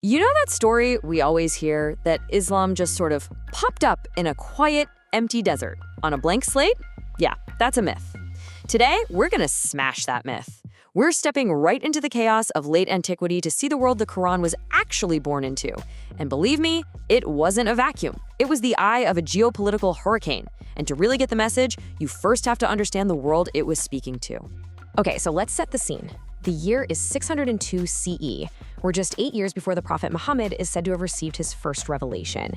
You know that story we always hear that Islam just sort of popped up in a quiet, empty desert on a blank slate? Yeah, that's a myth. Today, we're going to smash that myth. We're stepping right into the chaos of late antiquity to see the world the Qur'an was actually born into. And believe me, it wasn't a vacuum. It was the eye of a geopolitical hurricane. And to really get the message, you first have to understand the world it was speaking to. Okay, so let's set the scene. The year is 602 CE. We're just 8 years before the Prophet Muhammad is said to have received his first revelation.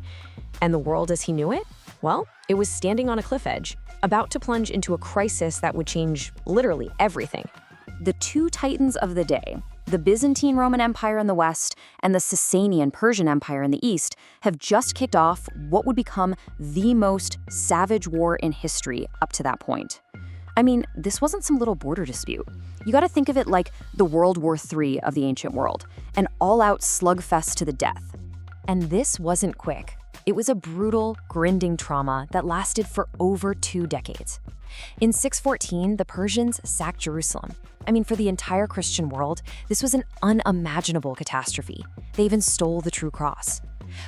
And the world as he knew it? Well, it was standing on a cliff edge, about to plunge into a crisis that would change literally everything. The two titans of the day, the Byzantine Roman Empire in the west and the Sasanian Persian Empire in the east, have just kicked off what would become the most savage war in history up to that point. I mean, this wasn't some little border dispute. You gotta think of it like the World War III of the ancient world, an all-out slugfest to the death. And this wasn't quick. It was a brutal, grinding trauma that lasted for over 2 decades. In 614, the Persians sacked Jerusalem. I mean, for the entire Christian world, this was an unimaginable catastrophe. They even stole the true cross.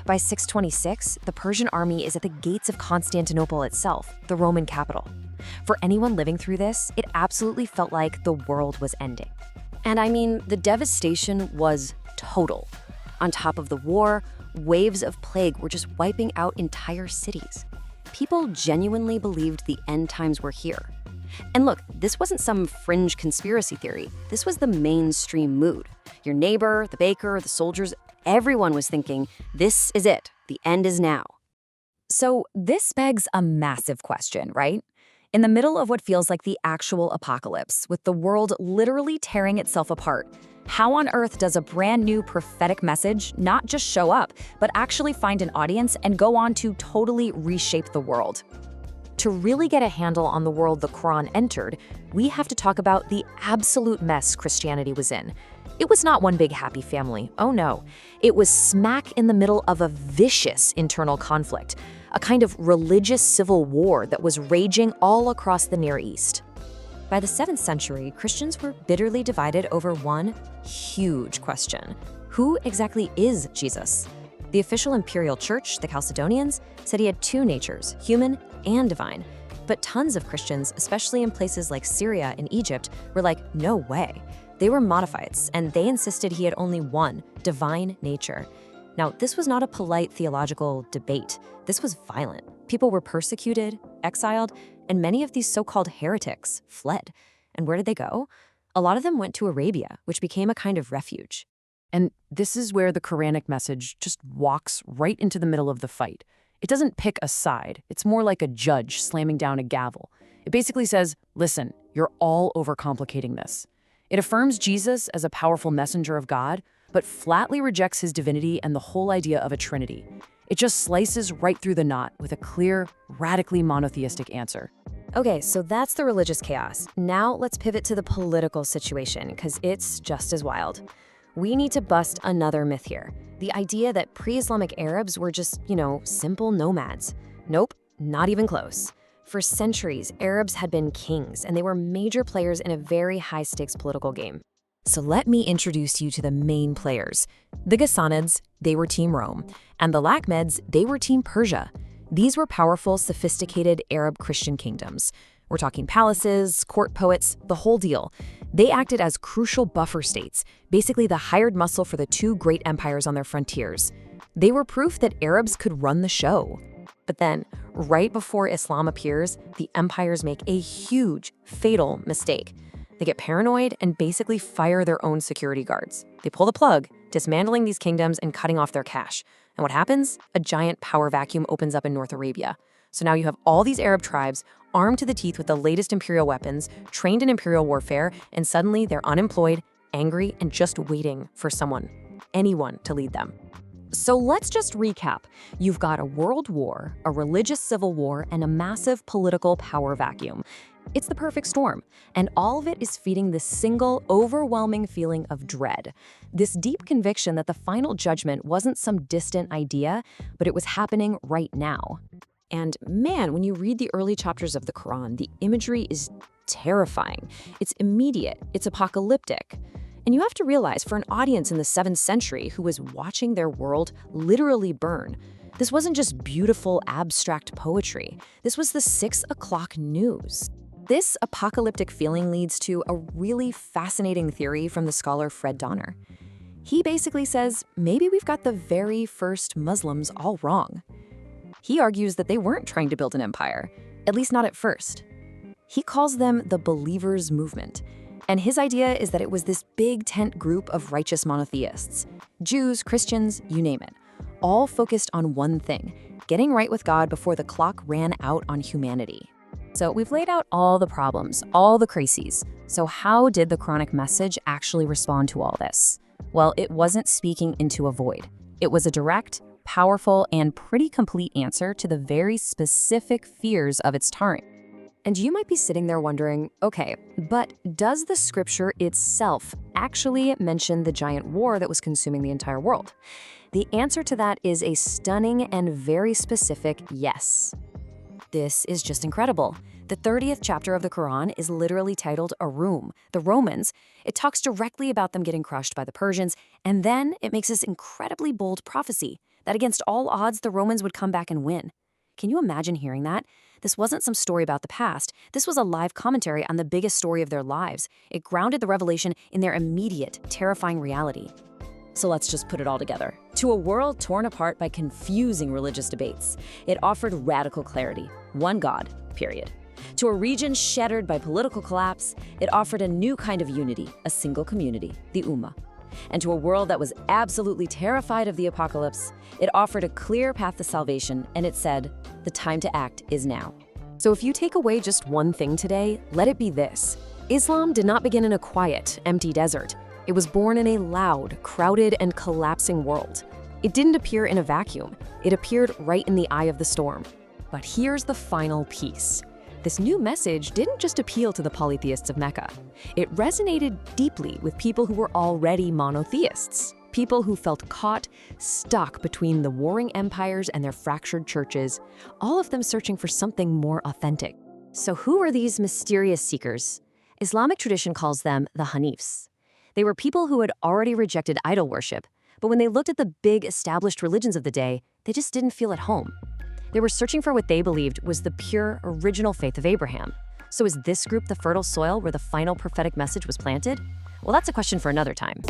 By 626, the Persian army is at the gates of Constantinople itself, the Roman capital. For anyone living through this, it absolutely felt like the world was ending. And I mean, the devastation was total. On top of the war, waves of plague were just wiping out entire cities. People genuinely believed the end times were here. And look, this wasn't some fringe conspiracy theory. This was the mainstream mood. Your neighbor, the baker, the soldiers, everyone was thinking, this is it. The end is now. So this begs a massive question, right? In the middle of what feels like the actual apocalypse, with the world literally tearing itself apart, how on earth does a brand new prophetic message not just show up, but actually find an audience and go on to totally reshape the world? To really get a handle on the world the Qur'an entered, we have to talk about the absolute mess Christianity was in. It was not one big happy family, oh no. It was smack in the middle of a vicious internal conflict, a kind of religious civil war that was raging all across the Near East. By the 7th century, Christians were bitterly divided over one huge question. Who exactly is Jesus? The official imperial church, the Chalcedonians, said he had 2 natures, human and divine. But tons of Christians, especially in places like Syria and Egypt, were like, no way. They were monotheists, and they insisted he had only one, divine nature. Now, this was not a polite theological debate. This was violent. People were persecuted, exiled, and many of these so-called heretics fled. And where did they go? A lot of them went to Arabia, which became a kind of refuge. And this is where the Quranic message just walks right into the middle of the fight. It doesn't pick a side. It's more like a judge slamming down a gavel. It basically says, listen, you're all overcomplicating this. It affirms Jesus as a powerful messenger of God, but flatly rejects his divinity and the whole idea of a trinity. It just slices right through the knot with a clear, radically monotheistic answer. Okay, so that's the religious chaos. Now let's pivot to the political situation, because it's just as wild. We need to bust another myth here. The idea that pre-Islamic Arabs were just, simple nomads. Nope, not even close. For centuries, Arabs had been kings, and they were major players in a very high-stakes political game. So let me introduce you to the main players. The Ghassanids, they were Team Rome, and the Lakhmids, they were Team Persia. These were powerful, sophisticated Arab Christian kingdoms. We're talking palaces, court poets, the whole deal. They acted as crucial buffer states, basically the hired muscle for the 2 great empires on their frontiers. They were proof that Arabs could run the show. But then, right before Islam appears, the empires make a huge, fatal mistake. They get paranoid and basically fire their own security guards. They pull the plug, dismantling these kingdoms and cutting off their cash. And what happens? A giant power vacuum opens up in North Arabia. So now you have all these Arab tribes armed to the teeth with the latest imperial weapons, trained in imperial warfare, and suddenly they're unemployed, angry, and just waiting for anyone to lead them. So let's just recap. You've got a world war, a religious civil war, and a massive political power vacuum. It's the perfect storm, and all of it is feeding this single, overwhelming feeling of dread. This deep conviction that the final judgment wasn't some distant idea, but it was happening right now. And man, when you read the early chapters of the Qur'an, the imagery is terrifying. It's immediate, it's apocalyptic. And you have to realize, for an audience in the 7th century who was watching their world literally burn, this wasn't just beautiful, abstract poetry. This was the 6 o'clock news. This apocalyptic feeling leads to a really fascinating theory from the scholar Fred Donner. He basically says, maybe we've got the very first Muslims all wrong. He argues that they weren't trying to build an empire, at least not at first. He calls them the Believers' Movement. And his idea is that it was this big tent group of righteous monotheists, Jews, Christians, you name it, all focused on one thing, getting right with God before the clock ran out on humanity. So we've laid out all the problems, all the crises. So how did the Quranic message actually respond to all this? Well, it wasn't speaking into a void. It was a direct, powerful, and pretty complete answer to the very specific fears of its time. And you might be sitting there wondering, okay, but does the scripture itself actually mention the giant war that was consuming the entire world? The answer to that is a stunning and very specific yes. This is just incredible. The 30th chapter of the Quran is literally titled Arum, the Romans. It talks directly about them getting crushed by the Persians, and then it makes this incredibly bold prophecy that against all odds, the Romans would come back and win. Can you imagine hearing that? This wasn't some story about the past. This was a live commentary on the biggest story of their lives. It grounded the revelation in their immediate, terrifying reality. So let's just put it all together. To a world torn apart by confusing religious debates, it offered radical clarity, one God, period. To a region shattered by political collapse, it offered a new kind of unity, a single community, the Ummah. And to a world that was absolutely terrified of the apocalypse, it offered a clear path to salvation, and it said, the time to act is now. So if you take away just one thing today, let it be this. Islam did not begin in a quiet, empty desert. It was born in a loud, crowded, and collapsing world. It didn't appear in a vacuum. It appeared right in the eye of the storm. But here's the final piece. This new message didn't just appeal to the polytheists of Mecca. It resonated deeply with people who were already monotheists, people who felt caught, stuck between the warring empires and their fractured churches, all of them searching for something more authentic. So who are these mysterious seekers? Islamic tradition calls them the Hanifs. They were people who had already rejected idol worship, but when they looked at the big established religions of the day, they just didn't feel at home. They were searching for what they believed was the pure, original faith of Abraham. So is this group the fertile soil where the final prophetic message was planted? Well, that's a question for another time.